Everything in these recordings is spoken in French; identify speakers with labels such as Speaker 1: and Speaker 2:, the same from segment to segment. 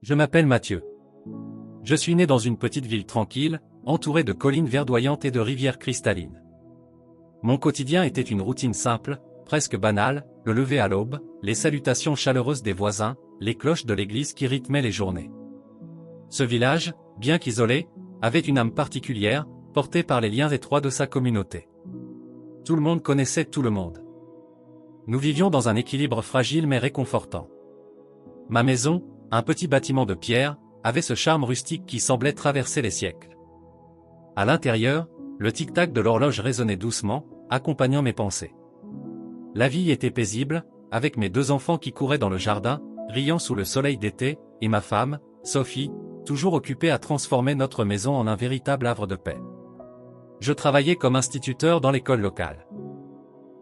Speaker 1: Je m'appelle Mathieu. Je suis né dans une petite ville tranquille, entourée de collines verdoyantes et de rivières cristallines. Mon quotidien était une routine simple, presque banale, le lever à l'aube, les salutations chaleureuses des voisins, les cloches de l'église qui rythmaient les journées. Ce village, bien qu'isolé, avait une âme particulière, portée par les liens étroits de sa communauté. Tout le monde connaissait tout le monde. Nous vivions dans un équilibre fragile mais réconfortant. Ma maison, un petit bâtiment de pierre, avait ce charme rustique qui semblait traverser les siècles. À l'intérieur, le tic-tac de l'horloge résonnait doucement, accompagnant mes pensées. La vie était paisible, avec mes 2 enfants qui couraient dans le jardin, riant sous le soleil d'été, et ma femme, Sophie, toujours occupée à transformer notre maison en un véritable havre de paix. Je travaillais comme instituteur dans l'école locale.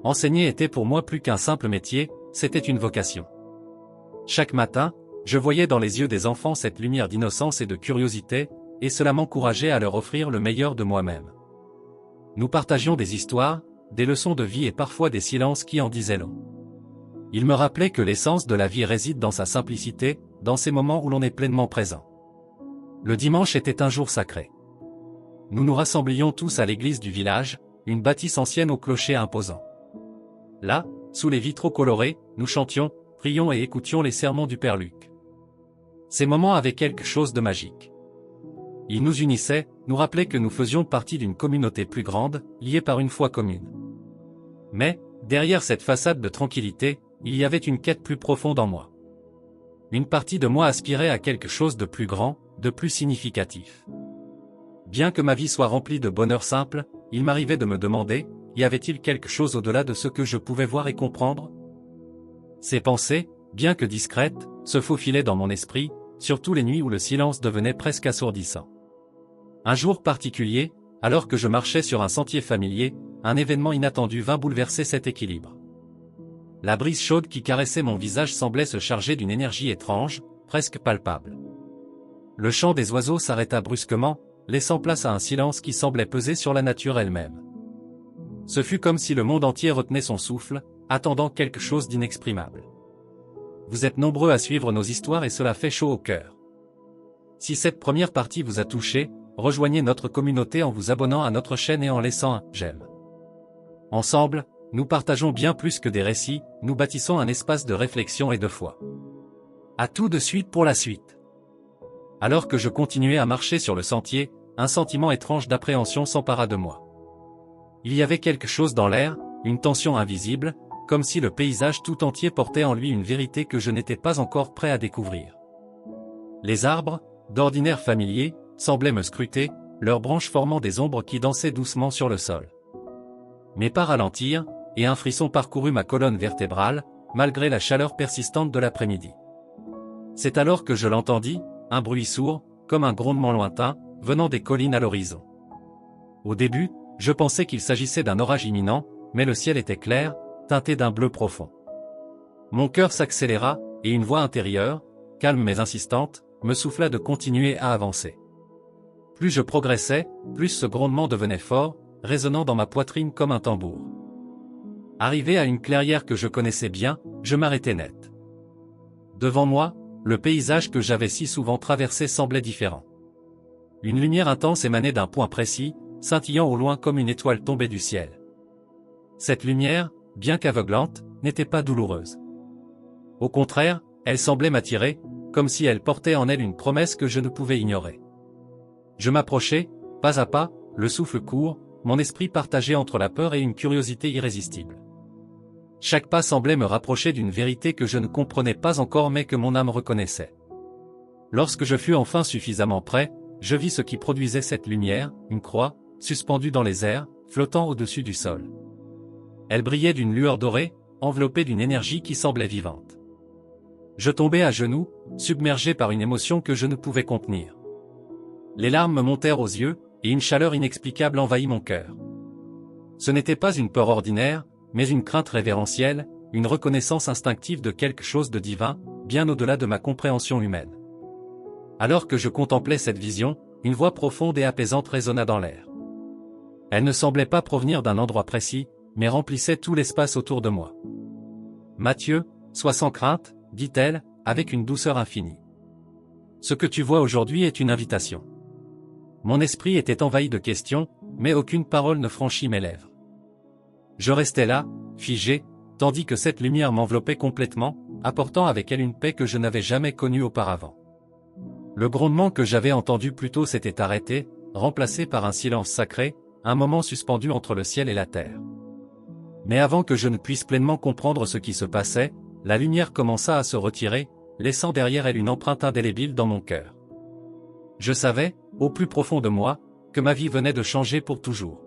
Speaker 1: Enseigner était pour moi plus qu'un simple métier, c'était une vocation. Chaque matin, je voyais dans les yeux des enfants cette lumière d'innocence et de curiosité, et cela m'encourageait à leur offrir le meilleur de moi-même. Nous partagions des histoires, des leçons de vie et parfois des silences qui en disaient long. Ils me rappelaient que l'essence de la vie réside dans sa simplicité, dans ces moments où l'on est pleinement présent. Le dimanche était un jour sacré. Nous nous rassemblions tous à l'église du village, une bâtisse ancienne au clocher imposant. Là, sous les vitraux colorés, nous chantions, prions et écoutions les sermons du Père Luc. Ces moments avaient quelque chose de magique. Ils nous unissaient, nous rappelaient que nous faisions partie d'une communauté plus grande, liée par une foi commune. Mais, derrière cette façade de tranquillité, il y avait une quête plus profonde en moi. Une partie de moi aspirait à quelque chose de plus grand, de plus significatif. Bien que ma vie soit remplie de bonheur simple, il m'arrivait de me demander, y avait-il quelque chose au-delà de ce que je pouvais voir et comprendre? Ces pensées, bien que discrètes, se faufilaient dans mon esprit, surtout les nuits où le silence devenait presque assourdissant. Un jour particulier, alors que je marchais sur un sentier familier, un événement inattendu vint bouleverser cet équilibre. La brise chaude qui caressait mon visage semblait se charger d'une énergie étrange, presque palpable. Le chant des oiseaux s'arrêta brusquement, laissant place à un silence qui semblait peser sur la nature elle-même. Ce fut comme si le monde entier retenait son souffle, attendant quelque chose d'inexprimable. Vous êtes nombreux à suivre nos histoires et cela fait chaud au cœur. Si cette première partie vous a touché, rejoignez notre communauté en vous abonnant à notre chaîne et en laissant un « j'aime ». Ensemble, nous partageons bien plus que des récits, nous bâtissons un espace de réflexion et de foi. À tout de suite pour la suite. Alors que je continuais à marcher sur le sentier, un sentiment étrange d'appréhension s'empara de moi. Il y avait quelque chose dans l'air, une tension invisible, comme si le paysage tout entier portait en lui une vérité que je n'étais pas encore prêt à découvrir. Les arbres, d'ordinaire familiers, semblaient me scruter, leurs branches formant des ombres qui dansaient doucement sur le sol. Mes pas ralentirent, et un frisson parcourut ma colonne vertébrale, malgré la chaleur persistante de l'après-midi. C'est alors que je l'entendis, un bruit sourd, comme un grondement lointain, venant des collines à l'horizon. Au début, je pensais qu'il s'agissait d'un orage imminent, mais le ciel était clair, teinté d'un bleu profond. Mon cœur s'accéléra, et une voix intérieure, calme mais insistante, me souffla de continuer à avancer. Plus je progressais, plus ce grondement devenait fort, résonnant dans ma poitrine comme un tambour. Arrivé à une clairière que je connaissais bien, je m'arrêtai net. Devant moi, le paysage que j'avais si souvent traversé semblait différent. Une lumière intense émanait d'un point précis, scintillant au loin comme une étoile tombée du ciel. Cette lumière, bien qu'aveuglante, n'était pas douloureuse. Au contraire, elle semblait m'attirer, comme si elle portait en elle une promesse que je ne pouvais ignorer. Je m'approchai, pas à pas, le souffle court, mon esprit partagé entre la peur et une curiosité irrésistible. Chaque pas semblait me rapprocher d'une vérité que je ne comprenais pas encore mais que mon âme reconnaissait. Lorsque je fus enfin suffisamment près, je vis ce qui produisait cette lumière, une croix, suspendue dans les airs, flottant au-dessus du sol. Elle brillait d'une lueur dorée, enveloppée d'une énergie qui semblait vivante. Je tombai à genoux, submergé par une émotion que je ne pouvais contenir. Les larmes me montèrent aux yeux, et une chaleur inexplicable envahit mon cœur. Ce n'était pas une peur ordinaire, mais une crainte révérentielle, une reconnaissance instinctive de quelque chose de divin, bien au-delà de ma compréhension humaine. Alors que je contemplais cette vision, une voix profonde et apaisante résonna dans l'air. Elle ne semblait pas provenir d'un endroit précis, mais remplissait tout l'espace autour de moi. « Mathieu, sois sans crainte, dit-elle, avec une douceur infinie. Ce que tu vois aujourd'hui est une invitation. Mon esprit était envahi de questions, mais aucune parole ne franchit mes lèvres. Je restais là, figé, tandis que cette lumière m'enveloppait complètement, apportant avec elle une paix que je n'avais jamais connue auparavant. Le grondement que j'avais entendu plus tôt s'était arrêté, remplacé par un silence sacré, un moment suspendu entre le ciel et la terre. Mais avant que je ne puisse pleinement comprendre ce qui se passait, la lumière commença à se retirer, laissant derrière elle une empreinte indélébile dans mon cœur. Je savais, au plus profond de moi, que ma vie venait de changer pour toujours.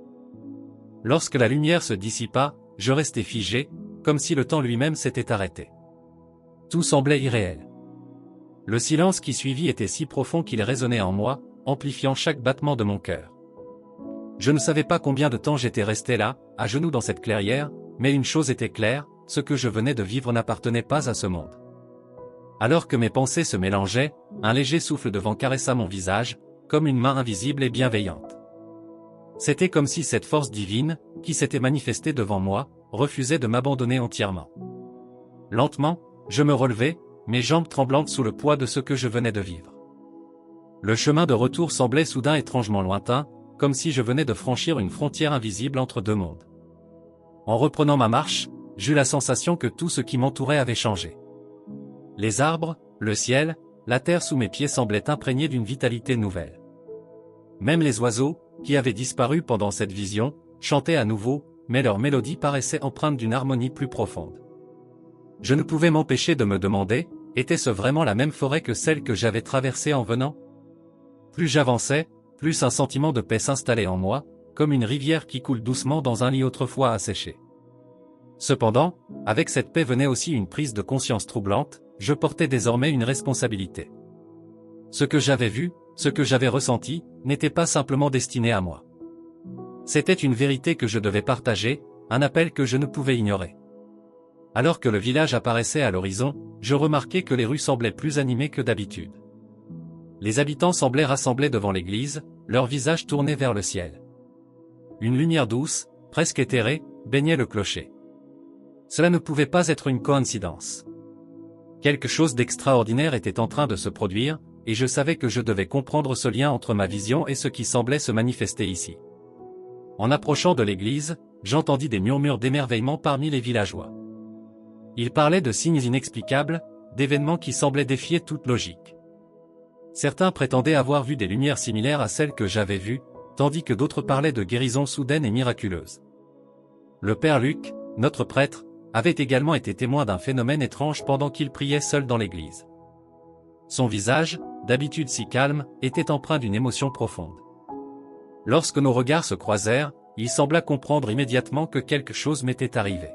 Speaker 1: Lorsque la lumière se dissipa, je restai figé, comme si le temps lui-même s'était arrêté. Tout semblait irréel. Le silence qui suivit était si profond qu'il résonnait en moi, amplifiant chaque battement de mon cœur. Je ne savais pas combien de temps j'étais resté là, à genoux dans cette clairière, mais une chose était claire, ce que je venais de vivre n'appartenait pas à ce monde. Alors que mes pensées se mélangeaient, un léger souffle de vent caressa mon visage, comme une main invisible et bienveillante. C'était comme si cette force divine, qui s'était manifestée devant moi, refusait de m'abandonner entièrement. Lentement, je me relevai, mes jambes tremblantes sous le poids de ce que je venais de vivre. Le chemin de retour semblait soudain étrangement lointain, comme si je venais de franchir une frontière invisible entre deux mondes. En reprenant ma marche, j'eus la sensation que tout ce qui m'entourait avait changé. Les arbres, le ciel, la terre sous mes pieds semblaient imprégnés d'une vitalité nouvelle. Même les oiseaux, qui avaient disparu pendant cette vision, chantaient à nouveau, mais leur mélodie paraissait empreinte d'une harmonie plus profonde. Je ne pouvais m'empêcher de me demander, était-ce vraiment la même forêt que celle que j'avais traversée en venant? Plus j'avançais, plus un sentiment de paix s'installait en moi, comme une rivière qui coule doucement dans un lit autrefois asséché. Cependant, avec cette paix venait aussi une prise de conscience troublante, je portais désormais une responsabilité. Ce que j'avais vu, ce que j'avais ressenti, n'était pas simplement destiné à moi. C'était une vérité que je devais partager, un appel que je ne pouvais ignorer. Alors que le village apparaissait à l'horizon, je remarquai que les rues semblaient plus animées que d'habitude. Les habitants semblaient rassemblés devant l'église, leurs visages tournés vers le ciel. Une lumière douce, presque éthérée, baignait le clocher. Cela ne pouvait pas être une coïncidence. Quelque chose d'extraordinaire était en train de se produire, et je savais que je devais comprendre ce lien entre ma vision et ce qui semblait se manifester ici. En approchant de l'église, j'entendis des murmures d'émerveillement parmi les villageois. Ils parlaient de signes inexplicables, d'événements qui semblaient défier toute logique. Certains prétendaient avoir vu des lumières similaires à celles que j'avais vues, tandis que d'autres parlaient de guérisons soudaines et miraculeuses. Le père Luc, notre prêtre, avait également été témoin d'un phénomène étrange pendant qu'il priait seul dans l'église. Son visage, d'habitude si calme, était empreint d'une émotion profonde. Lorsque nos regards se croisèrent, il sembla comprendre immédiatement que quelque chose m'était arrivé.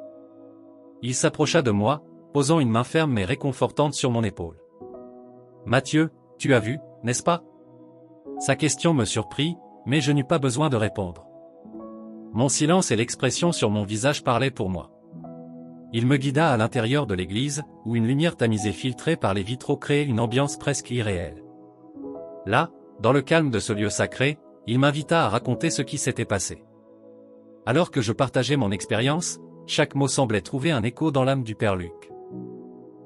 Speaker 1: Il s'approcha de moi, posant une main ferme mais réconfortante sur mon épaule. « Mathieu, tu as vu, n'est-ce pas ?» Sa question me surprit, mais je n'eus pas besoin de répondre. Mon silence et l'expression sur mon visage parlaient pour moi. Il me guida à l'intérieur de l'église, où une lumière tamisée filtrée par les vitraux créait une ambiance presque irréelle. Là, dans le calme de ce lieu sacré, il m'invita à raconter ce qui s'était passé. Alors que je partageais mon expérience, chaque mot semblait trouver un écho dans l'âme du père Luc.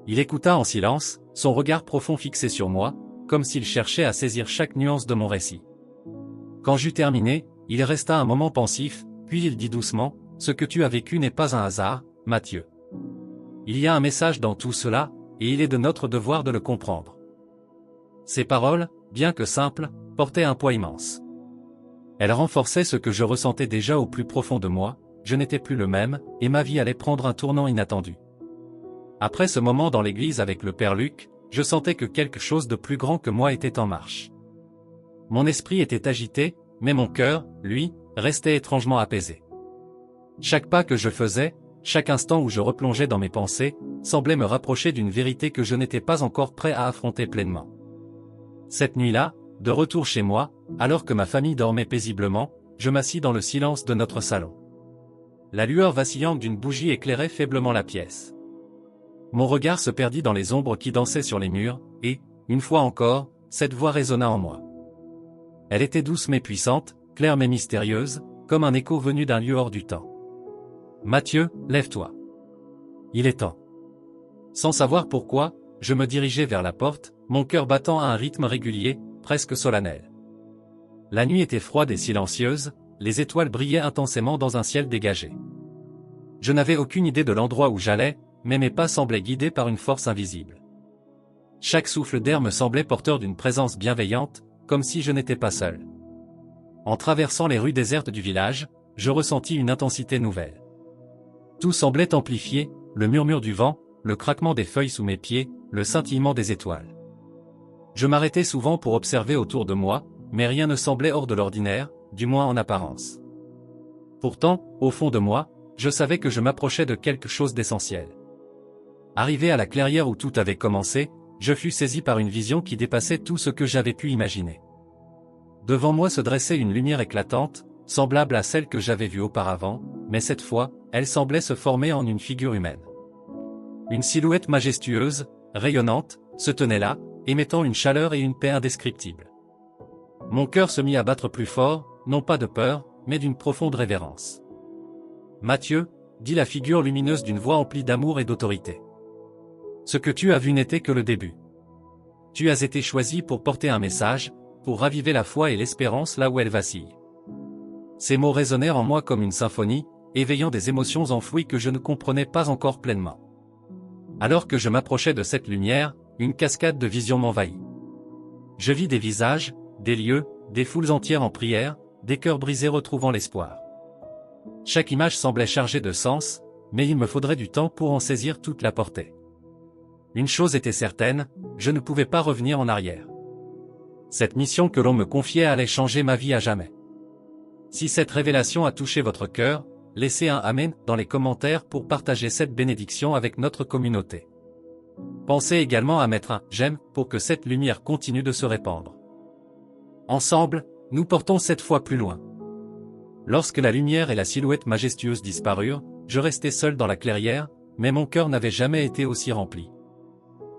Speaker 1: Il écouta en silence, son regard profond fixé sur moi, comme s'il cherchait à saisir chaque nuance de mon récit. Quand j'eus terminé, il resta un moment pensif, puis il dit doucement, « Ce que tu as vécu n'est pas un hasard, Mathieu. Il y a un message dans tout cela, et il est de notre devoir de le comprendre. » Ces paroles, bien que simples, portaient un poids immense. Elles renforçaient ce que je ressentais déjà au plus profond de moi, je n'étais plus le même, et ma vie allait prendre un tournant inattendu. Après ce moment dans l'église avec le père Luc, je sentais que quelque chose de plus grand que moi était en marche. Mon esprit était agité, mais mon cœur, lui, restait étrangement apaisé. Chaque pas que je faisais, chaque instant où je replongeais dans mes pensées, semblait me rapprocher d'une vérité que je n'étais pas encore prêt à affronter pleinement. Cette nuit-là, de retour chez moi, alors que ma famille dormait paisiblement, je m'assis dans le silence de notre salon. La lueur vacillante d'une bougie éclairait faiblement la pièce. Mon regard se perdit dans les ombres qui dansaient sur les murs, et, une fois encore, cette voix résonna en moi. Elle était douce mais puissante, claire mais mystérieuse, comme un écho venu d'un lieu hors du temps. « Mathieu, lève-toi. Il est temps. » Sans savoir pourquoi, je me dirigeai vers la porte, mon cœur battant à un rythme régulier, presque solennel. La nuit était froide et silencieuse, les étoiles brillaient intensément dans un ciel dégagé. Je n'avais aucune idée de l'endroit où j'allais, mais mes pas semblaient guidés par une force invisible. Chaque souffle d'air me semblait porteur d'une présence bienveillante, comme si je n'étais pas seul. En traversant les rues désertes du village, je ressentis une intensité nouvelle. Tout semblait amplifié, le murmure du vent, le craquement des feuilles sous mes pieds, le scintillement des étoiles. Je m'arrêtais souvent pour observer autour de moi, mais rien ne semblait hors de l'ordinaire, du moins en apparence. Pourtant, au fond de moi, je savais que je m'approchais de quelque chose d'essentiel. Arrivé à la clairière où tout avait commencé, je fus saisi par une vision qui dépassait tout ce que j'avais pu imaginer. Devant moi se dressait une lumière éclatante, semblable à celle que j'avais vue auparavant, mais cette fois, elle semblait se former en une figure humaine. Une silhouette majestueuse, rayonnante, se tenait là, émettant une chaleur et une paix indescriptibles. Mon cœur se mit à battre plus fort, non pas de peur, mais d'une profonde révérence. « Matthieu », dit la figure lumineuse d'une voix emplie d'amour et d'autorité. « Ce que tu as vu n'était que le début. Tu as été choisi pour porter un message, pour raviver la foi et l'espérance là où elle vacille. » Ces mots résonnèrent en moi comme une symphonie, éveillant des émotions enfouies que je ne comprenais pas encore pleinement. Alors que je m'approchais de cette lumière, une cascade de visions m'envahit. Je vis des visages, des lieux, des foules entières en prière, des cœurs brisés retrouvant l'espoir. Chaque image semblait chargée de sens, mais il me faudrait du temps pour en saisir toute la portée. Une chose était certaine, je ne pouvais pas revenir en arrière. Cette mission que l'on me confiait allait changer ma vie à jamais. Si cette révélation a touché votre cœur, laissez un Amen dans les commentaires pour partager cette bénédiction avec notre communauté. Pensez également à mettre un j'aime pour que cette lumière continue de se répandre. Ensemble, nous portons cette foi plus loin. Lorsque la lumière et la silhouette majestueuse disparurent, je restai seul dans la clairière, mais mon cœur n'avait jamais été aussi rempli.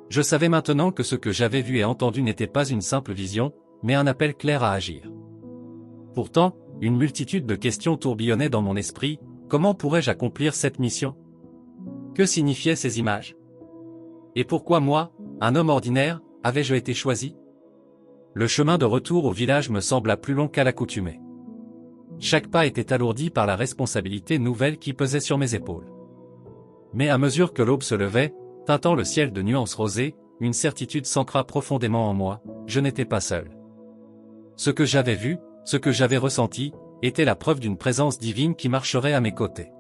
Speaker 1: Je savais maintenant que ce que j'avais vu et entendu n'était pas une simple vision, mais un appel clair à agir. Pourtant, une multitude de questions tourbillonnaient dans mon esprit. Comment pourrais-je accomplir cette mission? Que signifiaient ces images? Et pourquoi moi, un homme ordinaire, avais-je été choisi? Le chemin de retour au village me sembla plus long qu'à l'accoutumée. Chaque pas était alourdi par la responsabilité nouvelle qui pesait sur mes épaules. Mais à mesure que l'aube se levait, teintant le ciel de nuances rosées, une certitude s'ancra profondément en moi, je n'étais pas seul. Ce que j'avais vu, ce que j'avais ressenti, était la preuve d'une présence divine qui marcherait à mes côtés.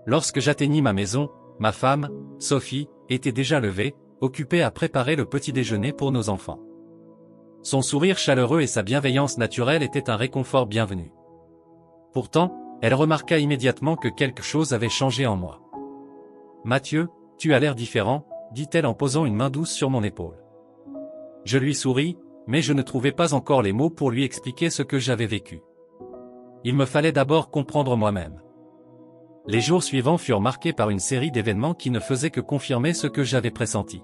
Speaker 1: Lorsque j'atteignis ma maison, ma femme, Sophie, était déjà levée, occupée à préparer le petit déjeuner pour nos enfants. Son sourire chaleureux et sa bienveillance naturelle étaient un réconfort bienvenu. Pourtant, elle remarqua immédiatement que quelque chose avait changé en moi. « Matthieu, tu as l'air différent », dit-elle en posant une main douce sur mon épaule. Je lui souris, mais je ne trouvais pas encore les mots pour lui expliquer ce que j'avais vécu. Il me fallait d'abord comprendre moi-même. Les jours suivants furent marqués par une série d'événements qui ne faisaient que confirmer ce que j'avais pressenti.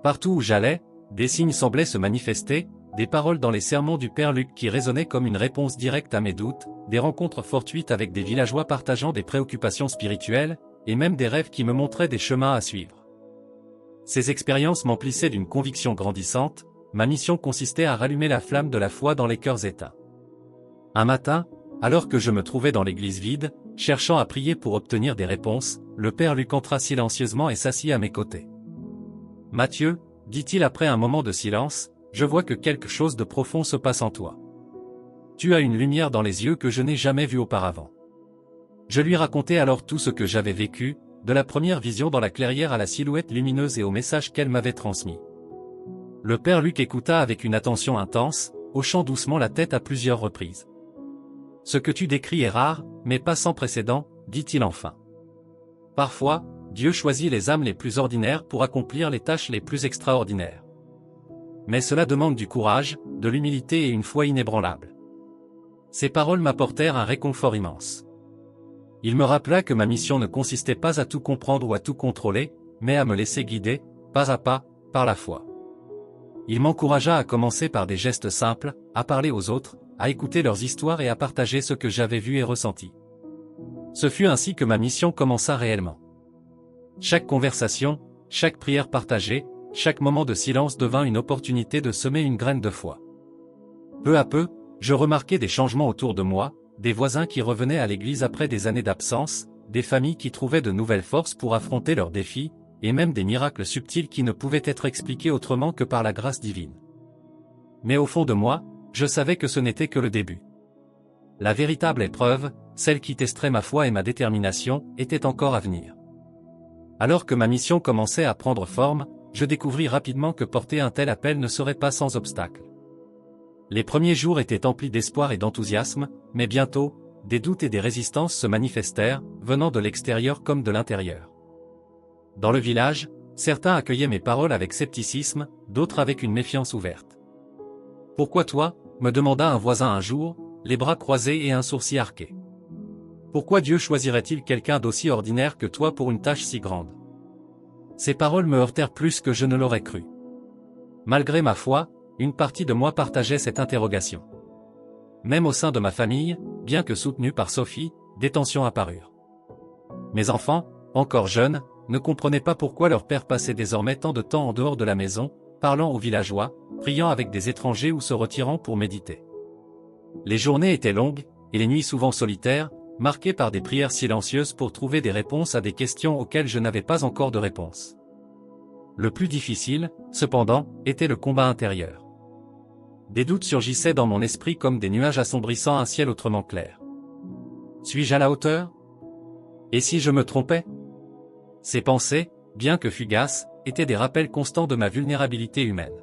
Speaker 1: Partout où j'allais, des signes semblaient se manifester, des paroles dans les sermons du Père Luc qui résonnaient comme une réponse directe à mes doutes, des rencontres fortuites avec des villageois partageant des préoccupations spirituelles, et même des rêves qui me montraient des chemins à suivre. Ces expériences m'emplissaient d'une conviction grandissante, ma mission consistait à rallumer la flamme de la foi dans les cœurs éteints. Un matin, alors que je me trouvais dans l'église vide, cherchant à prier pour obtenir des réponses, le Père Luc entra silencieusement et s'assit à mes côtés. « Matthieu, dit-il après un moment de silence, je vois que quelque chose de profond se passe en toi. Tu as une lumière dans les yeux que je n'ai jamais vue auparavant. » Je lui racontai alors tout ce que j'avais vécu, de la première vision dans la clairière à la silhouette lumineuse et au message qu'elle m'avait transmis. Le Père Luc écouta avec une attention intense, hochant doucement la tête à plusieurs reprises. « Ce que tu décris est rare, mais pas sans précédent, dit-il enfin. Parfois, Dieu choisit les âmes les plus ordinaires pour accomplir les tâches les plus extraordinaires. Mais cela demande du courage, de l'humilité et une foi inébranlable. » Ces paroles m'apportèrent un réconfort immense. Il me rappela que ma mission ne consistait pas à tout comprendre ou à tout contrôler, mais à me laisser guider, pas à pas, par la foi. Il m'encouragea à commencer par des gestes simples, à parler aux autres, à écouter leurs histoires et à partager ce que j'avais vu et ressenti. Ce fut ainsi que ma mission commença réellement. Chaque conversation, chaque prière partagée, chaque moment de silence devint une opportunité de semer une graine de foi. Peu à peu, je remarquais des changements autour de moi, des voisins qui revenaient à l'église après des années d'absence, des familles qui trouvaient de nouvelles forces pour affronter leurs défis, et même des miracles subtils qui ne pouvaient être expliqués autrement que par la grâce divine. Mais au fond de moi, je savais que ce n'était que le début. La véritable épreuve, celle qui testerait ma foi et ma détermination, était encore à venir. Alors que ma mission commençait à prendre forme, je découvris rapidement que porter un tel appel ne serait pas sans obstacle. Les premiers jours étaient emplis d'espoir et d'enthousiasme, mais bientôt, des doutes et des résistances se manifestèrent, venant de l'extérieur comme de l'intérieur. Dans le village, certains accueillaient mes paroles avec scepticisme, d'autres avec une méfiance ouverte. « Pourquoi toi ?» me demanda un voisin un jour, les bras croisés et un sourcil arqué. « Pourquoi Dieu choisirait-il quelqu'un d'aussi ordinaire que toi pour une tâche si grande ?» Ces paroles me heurtèrent plus que je ne l'aurais cru. Malgré ma foi, une partie de moi partageait cette interrogation. Même au sein de ma famille, bien que soutenue par Sophie, des tensions apparurent. Mes enfants, encore jeunes, ne comprenaient pas pourquoi leur père passait désormais tant de temps en dehors de la maison, parlant aux villageois, priant avec des étrangers ou se retirant pour méditer. Les journées étaient longues, et les nuits souvent solitaires, marquées par des prières silencieuses pour trouver des réponses à des questions auxquelles je n'avais pas encore de réponse. Le plus difficile, cependant, était le combat intérieur. Des doutes surgissaient dans mon esprit comme des nuages assombrissant un ciel autrement clair. Suis-je à la hauteur? Et si je me trompais? Ces pensées, bien que fugaces, étaient des rappels constants de ma vulnérabilité humaine.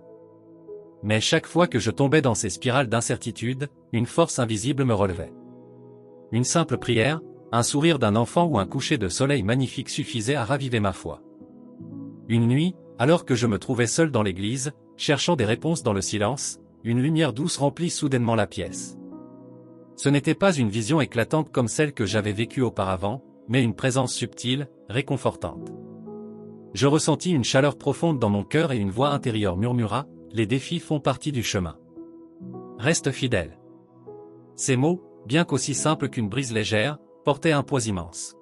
Speaker 1: Mais chaque fois que je tombais dans ces spirales d'incertitude, une force invisible me relevait. Une simple prière, un sourire d'un enfant ou un coucher de soleil magnifique suffisait à raviver ma foi. Une nuit, alors que je me trouvais seul dans l'église, cherchant des réponses dans le silence, une lumière douce remplit soudainement la pièce. Ce n'était pas une vision éclatante comme celle que j'avais vécue auparavant, mais une présence subtile, réconfortante. Je ressentis une chaleur profonde dans mon cœur et une voix intérieure murmura, « Les défis font partie du chemin. Reste fidèle. » Ces mots, bien qu'aussi simples qu'une brise légère, portaient un poids immense.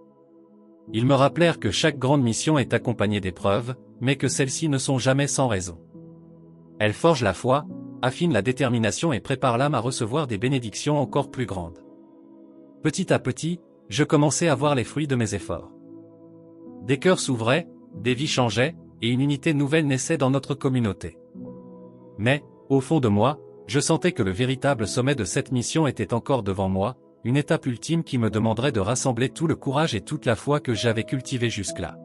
Speaker 1: Ils me rappelèrent que chaque grande mission est accompagnée d'épreuves, mais que celles-ci ne sont jamais sans raison. Elles forgent la foi, affinent la détermination et préparent l'âme à recevoir des bénédictions encore plus grandes. Petit à petit, je commençais à voir les fruits de mes efforts. Des cœurs s'ouvraient, des vies changeaient, et une unité nouvelle naissait dans notre communauté. Mais, au fond de moi, je sentais que le véritable sommet de cette mission était encore devant moi, une étape ultime qui me demanderait de rassembler tout le courage et toute la foi que j'avais cultivés jusque-là.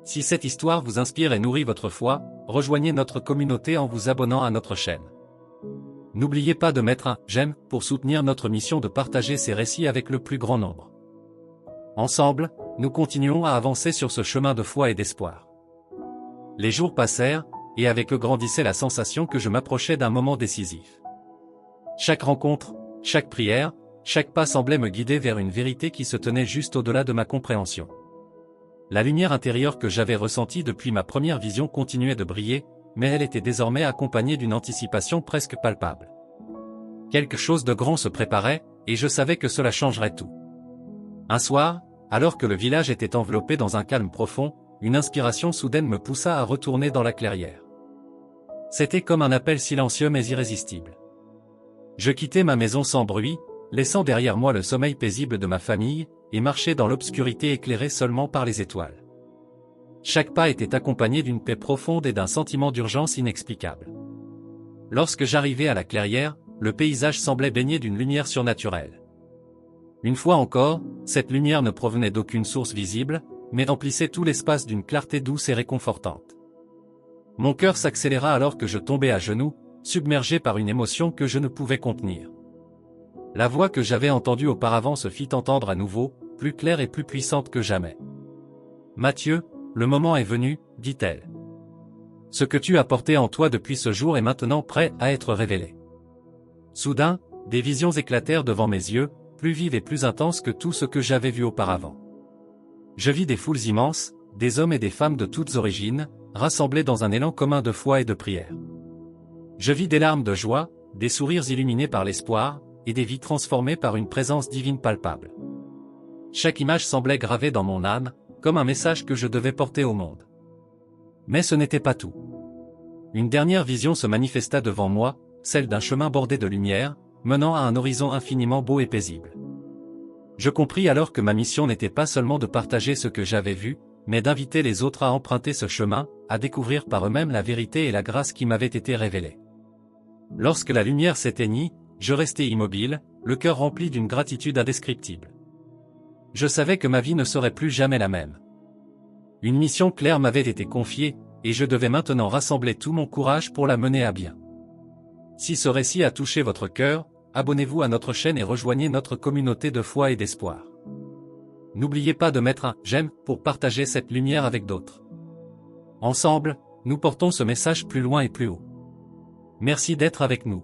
Speaker 1: Si cette histoire vous inspire et nourrit votre foi, rejoignez notre communauté en vous abonnant à notre chaîne. N'oubliez pas de mettre un « j'aime » pour soutenir notre mission de partager ces récits avec le plus grand nombre. Ensemble, nous continuons à avancer sur ce chemin de foi et d'espoir. Les jours passèrent, et avec eux grandissait la sensation que je m'approchais d'un moment décisif. Chaque rencontre, chaque prière, chaque pas semblait me guider vers une vérité qui se tenait juste au-delà de ma compréhension. La lumière intérieure que j'avais ressentie depuis ma première vision continuait de briller, mais elle était désormais accompagnée d'une anticipation presque palpable. Quelque chose de grand se préparait, et je savais que cela changerait tout. Un soir, alors que le village était enveloppé dans un calme profond, une inspiration soudaine me poussa à retourner dans la clairière. C'était comme un appel silencieux mais irrésistible. Je quittai ma maison sans bruit, laissant derrière moi le sommeil paisible de ma famille, et marchais dans l'obscurité éclairée seulement par les étoiles. Chaque pas était accompagné d'une paix profonde et d'un sentiment d'urgence inexplicable. Lorsque j'arrivai à la clairière, le paysage semblait baigné d'une lumière surnaturelle. Une fois encore, cette lumière ne provenait d'aucune source visible, mais emplissait tout l'espace d'une clarté douce et réconfortante. Mon cœur s'accéléra alors que je tombais à genoux, submergé par une émotion que je ne pouvais contenir. La voix que j'avais entendue auparavant se fit entendre à nouveau, plus claire et plus puissante que jamais. « Matthieu, le moment est venu, dit-elle. Ce que tu as porté en toi depuis ce jour est maintenant prêt à être révélé. » Soudain, des visions éclatèrent devant mes yeux, plus vives et plus intenses que tout ce que j'avais vu auparavant. Je vis des foules immenses, des hommes et des femmes de toutes origines, rassemblés dans un élan commun de foi et de prière. Je vis des larmes de joie, des sourires illuminés par l'espoir, et des vies transformées par une présence divine palpable. Chaque image semblait gravée dans mon âme, comme un message que je devais porter au monde. Mais ce n'était pas tout. Une dernière vision se manifesta devant moi, celle d'un chemin bordé de lumière, menant à un horizon infiniment beau et paisible. Je compris alors que ma mission n'était pas seulement de partager ce que j'avais vu, mais d'inviter les autres à emprunter ce chemin, à découvrir par eux-mêmes la vérité et la grâce qui m'avaient été révélées. Lorsque la lumière s'éteignit, je restai immobile, le cœur rempli d'une gratitude indescriptible. Je savais que ma vie ne serait plus jamais la même. Une mission claire m'avait été confiée, et je devais maintenant rassembler tout mon courage pour la mener à bien. Si ce récit a touché votre cœur, abonnez-vous à notre chaîne et rejoignez notre communauté de foi et d'espoir. N'oubliez pas de mettre un « j'aime » pour partager cette lumière avec d'autres. Ensemble, nous portons ce message plus loin et plus haut. Merci d'être avec nous.